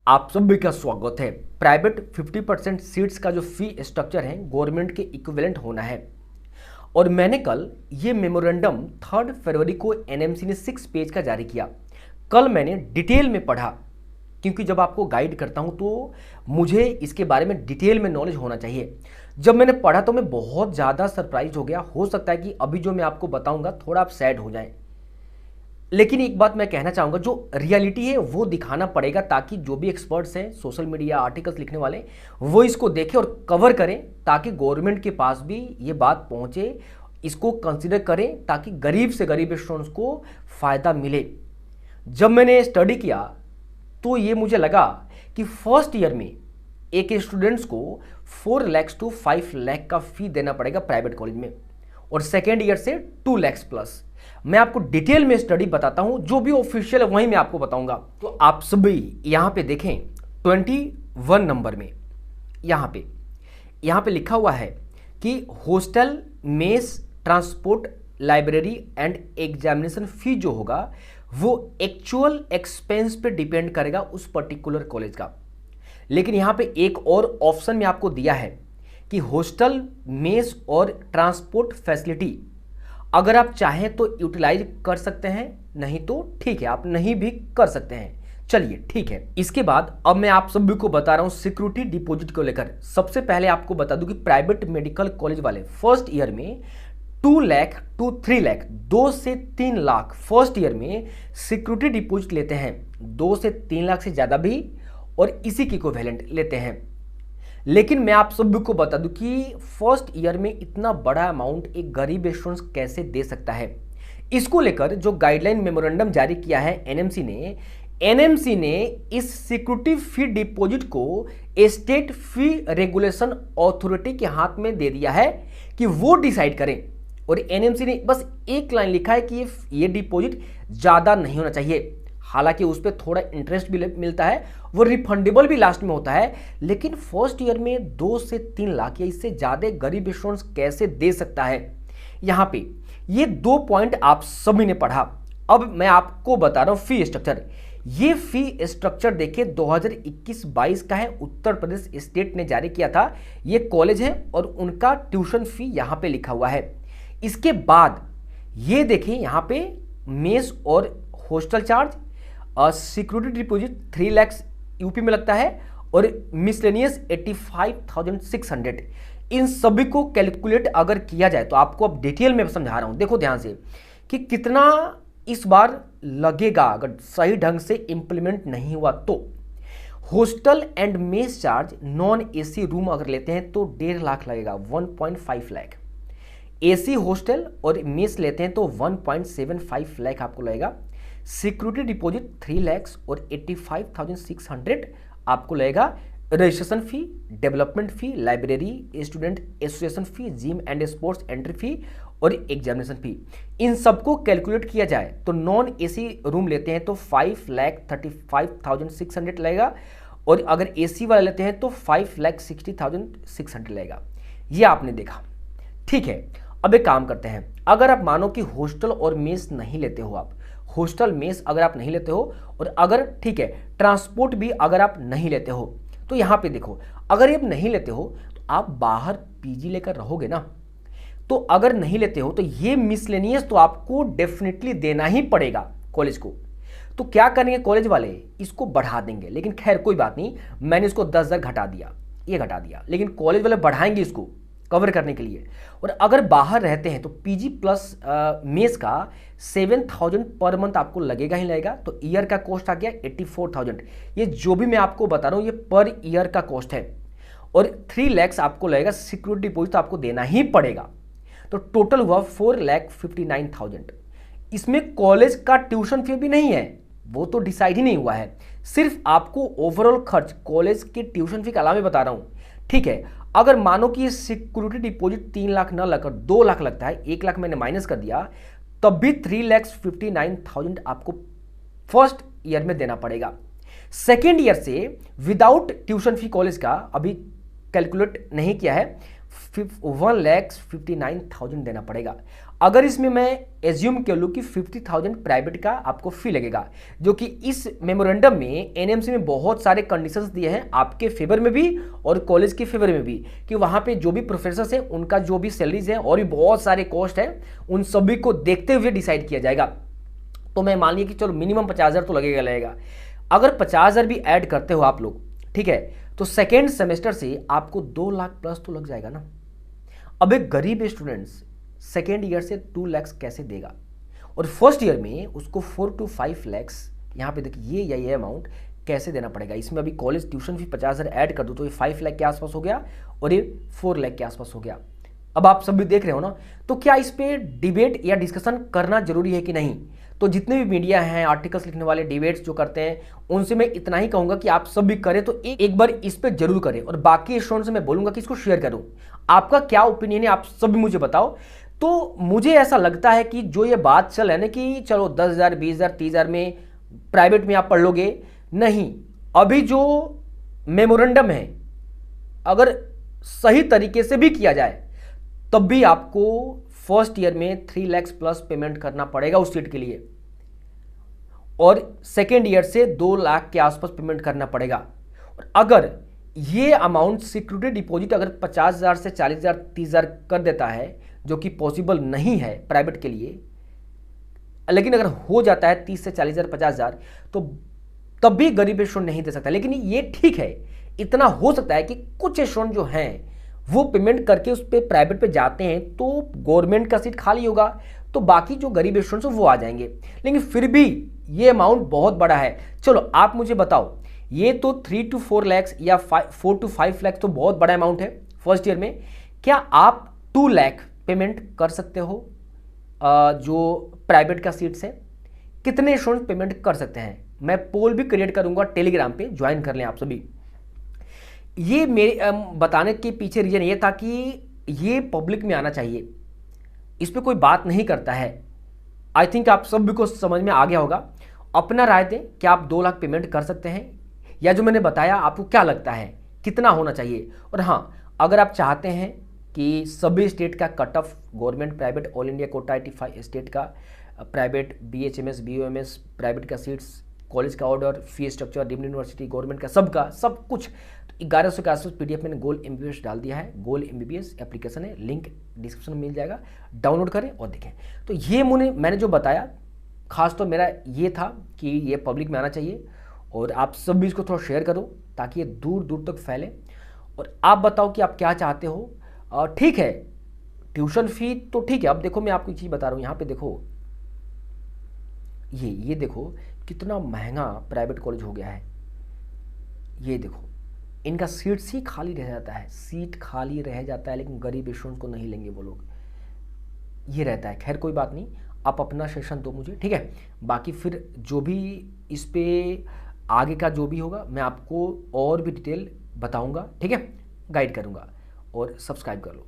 आप सभी का स्वागत है। प्राइवेट 50% सीट्स का जो फी स्ट्रक्चर है गवर्नमेंट के इक्विवेलेंट होना है। और मैंने कल ये मेमोरेंडम 3 फरवरी को एनएमसी ने 6 पेज का जारी किया। कल मैंने डिटेल में पढ़ा, क्योंकि जब आपको गाइड करता हूं तो मुझे इसके बारे में डिटेल में नॉलेज होना चाहिए। जब मैंने पढ़ा तो मैं बहुत ज़्यादा सरप्राइज हो गया। हो सकता है कि अभी जो मैं आपको बताऊंगा थोड़ा आप सैड हो जाएं, लेकिन एक बात मैं कहना चाहूंगा, जो रियलिटी है वो दिखाना पड़ेगा, ताकि जो भी एक्सपर्ट्स हैं, सोशल मीडिया आर्टिकल्स लिखने वाले, वो इसको देखें और कवर करें, ताकि गवर्नमेंट के पास भी ये बात पहुंचे, इसको कंसीडर करें, ताकि गरीब से गरीब स्टूडेंट्स को फ़ायदा मिले। जब मैंने स्टडी किया तो ये मुझे लगा कि फर्स्ट ईयर में एक स्टूडेंट्स को 4 लाख टू 5 लाख का फी देना पड़ेगा प्राइवेट कॉलेज में, और सेकेंड ईयर से 2 लाख प्लस। मैं आपको डिटेल में स्टडी बताता हूं, जो भी ऑफिशियल है वहीं मैं आपको बताऊंगा। तो आप सभी यहां पे देखें 21 नंबर में यहां पे लिखा हुआ है कि hostel, mess, transport, library and examination फी जो होगा वो एक्चुअल एक्सपेंस पे डिपेंड करेगा उस पर्टिकुलर कॉलेज का। लेकिन यहां पे एक और ऑप्शन में आपको दिया है कि हॉस्टल, मेस और ट्रांसपोर्ट फैसिलिटी अगर आप चाहें तो यूटिलाइज कर सकते हैं, नहीं तो ठीक है, आप नहीं भी कर सकते हैं। चलिए ठीक है। इसके बाद अब मैं आप सभी को बता रहा हूं सिक्योरिटी डिपॉजिट को लेकर। सबसे पहले आपको बता दूं कि प्राइवेट मेडिकल कॉलेज वाले फर्स्ट ईयर में 2 लाख टू 3 लाख, 2 से 3 लाख फर्स्ट ईयर में सिक्योरिटी डिपॉजिट लेते हैं। 2 से 3 लाख से ज्यादा भी और इसी की इक्विवेलेंट लेते हैं। लेकिन मैं आप सभी को बता दूं कि फर्स्ट ईयर में इतना बड़ा अमाउंट एक गरीब स्टूडेंट कैसे दे सकता है। इसको लेकर जो गाइडलाइन मेमोरेंडम जारी किया है एनएमसी ने इस सिक्योरिटी फी डिपॉजिट को स्टेट फी रेगुलेशन अथॉरिटी के हाथ में दे दिया है कि वो डिसाइड करें। और एनएमसी ने बस एक लाइन लिखा है कि ये डिपॉजिट ज्यादा नहीं होना चाहिए। हालांकि उस पर थोड़ा इंटरेस्ट भी मिलता है, वो रिफंडेबल भी लास्ट में होता है। लेकिन फर्स्ट ईयर में 2 से 3 लाख या इससे ज्यादा गरीब स्टूडेंट्स कैसे दे सकता है। यहां पे ये 2 पॉइंट आप सभी ने पढ़ा। अब मैं आपको बता रहा हूं फी स्ट्रक्चर। ये फी स्ट्रक्चर देखिए 2021-22 का है, उत्तर प्रदेश स्टेट ने जारी किया था। ये कॉलेज है और उनका ट्यूशन फी यहां पे लिखा हुआ है। इसके बाद ये देखिए यहां पे मेस और hostel charge, security deposit 3 lakh UP में लगता है, और मिसलेनियस 85,600। इन सभी को कैलकुलेट अगर किया जाए तो आपको अब डिटेल में समझा रहा हूं, देखो ध्यान से कि कितना इस बार लगेगा अगर सही ढंग से इंप्लीमेंट नहीं हुआ तो। Hostel and mess charge non AC room अगर लेते हैं तो 1.5 लाख लगेगा, 1.5 लाख। एसी हॉस्टल और मेस लेते हैं तो 1.75 लाख आपको लगेगा। सिक्योरिटी डिपॉजिट 3 लाख और 85,600 आपको लगेगा। Registration fee, development fee, library, student association fee, gym and sports entry fee और एग्जामिनेशन फी, इन सबको कैलकुलेट किया जाए तो नॉन एसी रूम लेते हैं तो 5,35,600 लगेगा, और अगर एसी वाला लेते हैं तो 5,60,600 लगेगा। ये आपने देखा, ठीक है। अब एक काम करते हैं, अगर आप मानो कि हॉस्टल और मेस नहीं लेते हो, आप हॉस्टल मेस अगर आप नहीं लेते हो, और अगर ठीक है ट्रांसपोर्ट भी अगर आप नहीं लेते हो, तो यहां पे देखो अगर ये आप नहीं लेते हो तो आप बाहर पीजी लेकर रहोगे ना। तो अगर नहीं लेते हो तो ये मिसलेनियस तो आपको डेफिनेटली देना ही पड़ेगा कॉलेज को। तो क्या करेंगे कॉलेज वाले, इसको बढ़ा देंगे। लेकिन खैर कोई बात नहीं, मैंने इसको 10,000 घटा दिया, ये घटा दिया, लेकिन कॉलेज वाले बढ़ाएंगे इसको कवर करने के लिए। और अगर बाहर रहते हैं तो पीजी प्लस मेस का 7,000 पर मंथ आपको लगेगा ही लगेगा। तो ईयर का कॉस्ट आ गया 84,000। ये जो भी मैं आपको बता रहा हूं ये पर ईयर का कॉस्ट है। और 3 लाख आपको लगेगा, सिक्योरिटी डिपॉजिट तो आपको देना ही पड़ेगा। तो टोटल हुआ 4,59,000। इसमें कॉलेज का ट्यूशन फी भी नहीं है, वो तो डिसाइड ही नहीं हुआ है। सिर्फ आपको ओवरऑल खर्च कॉलेज के ट्यूशन फी के अलावा बता रहा हूं, ठीक है। अगर मानो कि सिक्योरिटी डिपॉजिट 3 लाख न लगकर 2 लाख लगता है, 1 लाख मैंने माइनस कर दिया, तब भी 3,59,000 आपको फर्स्ट ईयर में देना पड़ेगा। सेकेंड ईयर से विदाउट ट्यूशन फी कॉलेज का अभी कैलकुलेट नहीं किया है, 1,59,000 देना पड़ेगा। अगर इसमें मैं एज्यूम कर लूँ कि 50,000 प्राइवेट का आपको फी लगेगा, जो कि इस मेमोरेंडम में एनएमसी में बहुत सारे कंडीशंस दिए हैं आपके फेवर में भी और कॉलेज के फेवर में भी, कि वहाँ पे जो भी प्रोफेसर्स हैं उनका जो भी सैलरीज हैं और भी बहुत सारे कॉस्ट हैं, उन सभी को देखते हुए डिसाइड किया जाएगा। तो मैं मान लिया कि चलो मिनिमम 50,000 तो लगेगा। अगर 50,000 भी ऐड करते हो आप लोग, ठीक है, तो सेकेंड सेमेस्टर से आपको 2 लाख प्लस तो लग जाएगा ना। अब एक गरीब स्टूडेंट्स सेकेंड ईयर से 2 लाख कैसे देगा, और फर्स्ट ईयर में उसको 4 to 5 लाख, यहाँ पे देखिए ये अमाउंट कैसे देना पड़ेगा। इसमें अभी कॉलेज ट्यूशन फी 50,000 ऐड कर दो तो ये 5 लाख के आसपास हो गया और ये 4 लाख के आसपास हो गया। अब आप सब भी देख रहे हो ना, तो क्या इस पे डिबेट या डिस्कशन करना जरूरी है कि नहीं? तो जितने भी मीडिया हैं, आर्टिकल्स लिखने वाले, डिबेट्स जो करते हैं, उनसे मैं इतना ही कहूंगा कि आप सब भी करें तो एक बार इस पे जरूर करें, और बाकी स्टूडेंट्स से मैं बोलूंगा कि इसको शेयर करूं। आपका क्या ओपिनियन है, आप सब भी मुझे बताओ। तो मुझे ऐसा लगता है कि जो ये बात चल है ना कि चलो 10,000, 20,000, 30,000 में प्राइवेट में आप पढ़ लोगे, नहीं, अभी जो मेमोरेंडम है अगर सही तरीके से भी किया जाए तब भी आपको फर्स्ट ईयर में 3 लाख प्लस पेमेंट करना पड़ेगा उस सीट के लिए, और सेकेंड ईयर से 2 लाख के आसपास पेमेंट करना पड़ेगा। और अगर ये अमाउंट सिक्योरिटी डिपॉजिट अगर 50,000 से 40,000, 30,000 कर देता है, जो कि पॉसिबल नहीं है प्राइवेट के लिए, लेकिन अगर हो जाता है 30 से 40,000, 50,000, तो तब भी गरीब स्टूडेंट नहीं दे सकता। लेकिन ये ठीक है, इतना हो सकता है कि कुछ स्टूडेंट जो हैं वो पेमेंट करके उस पर प्राइवेट पे जाते हैं तो गवर्नमेंट का सीट खाली होगा, तो बाकी जो गरीब स्टूडेंट्स वो आ जाएंगे। लेकिन फिर भी ये अमाउंट बहुत बड़ा है। चलो आप मुझे बताओ, ये तो 3 to 4 लाख या 4 to 5 लाख तो बहुत बड़ा अमाउंट है फर्स्ट ईयर में। क्या आप 2 लाख पेमेंट कर सकते हो जो प्राइवेट का सीट्स है? कितने स्टूडेंट पेमेंट कर सकते हैं? मैं पोल भी क्रिएट करूंगा टेलीग्राम पे, ज्वाइन कर लें आप सभी। ये मेरे बताने के पीछे रीजन ये था कि ये पब्लिक में आना चाहिए, इस पर कोई बात नहीं करता है। आई थिंक आप सभी को समझ में आ गया होगा। अपना राय दें, क्या आप 2 लाख पेमेंट कर सकते हैं, या जो मैंने बताया आपको क्या लगता है कितना होना चाहिए? और हाँ, अगर आप चाहते हैं कि सभी स्टेट का cut off, government, private, all India quota, 85 state का प्राइवेट, BHMS, BOMS, प्राइवेट का सीट्स, कॉलेज का order, fee structure, deemed university, government का, सबका सब कुछ 1100 के आसपास PDF मैंने गोल MBBS डाल दिया है। गोल MBBS एप्लीकेशन है, लिंक डिस्क्रिप्शन में मिल जाएगा, डाउनलोड करें और देखें। तो ये मैंने जो बताया, खास तो मेरा ये था कि ये पब्लिक में आना चाहिए, और आप सब भी इसको थोड़ा शेयर करो ताकि ये दूर दूर तक फैले। और आप बताओ कि आप क्या चाहते हो। ठीक है, ट्यूशन फी तो ठीक है। अब देखो मैं आपको एक चीज़ बता रहा हूँ, यहाँ पे देखो, ये देखो कितना महंगा प्राइवेट कॉलेज हो गया है। ये देखो, इनका सीट्स ही खाली रह जाता है, सीट खाली रह जाता है, लेकिन गरीब स्टूडेंट को नहीं लेंगे वो लोग, ये रहता है। खैर कोई बात नहीं, आप अपना सेशन दो मुझे, ठीक है। बाकी फिर जो भी इस पे आगे का जो भी होगा मैं आपको और भी डिटेल बताऊंगा, ठीक है, गाइड करूंगा। और सब्सक्राइब कर लो।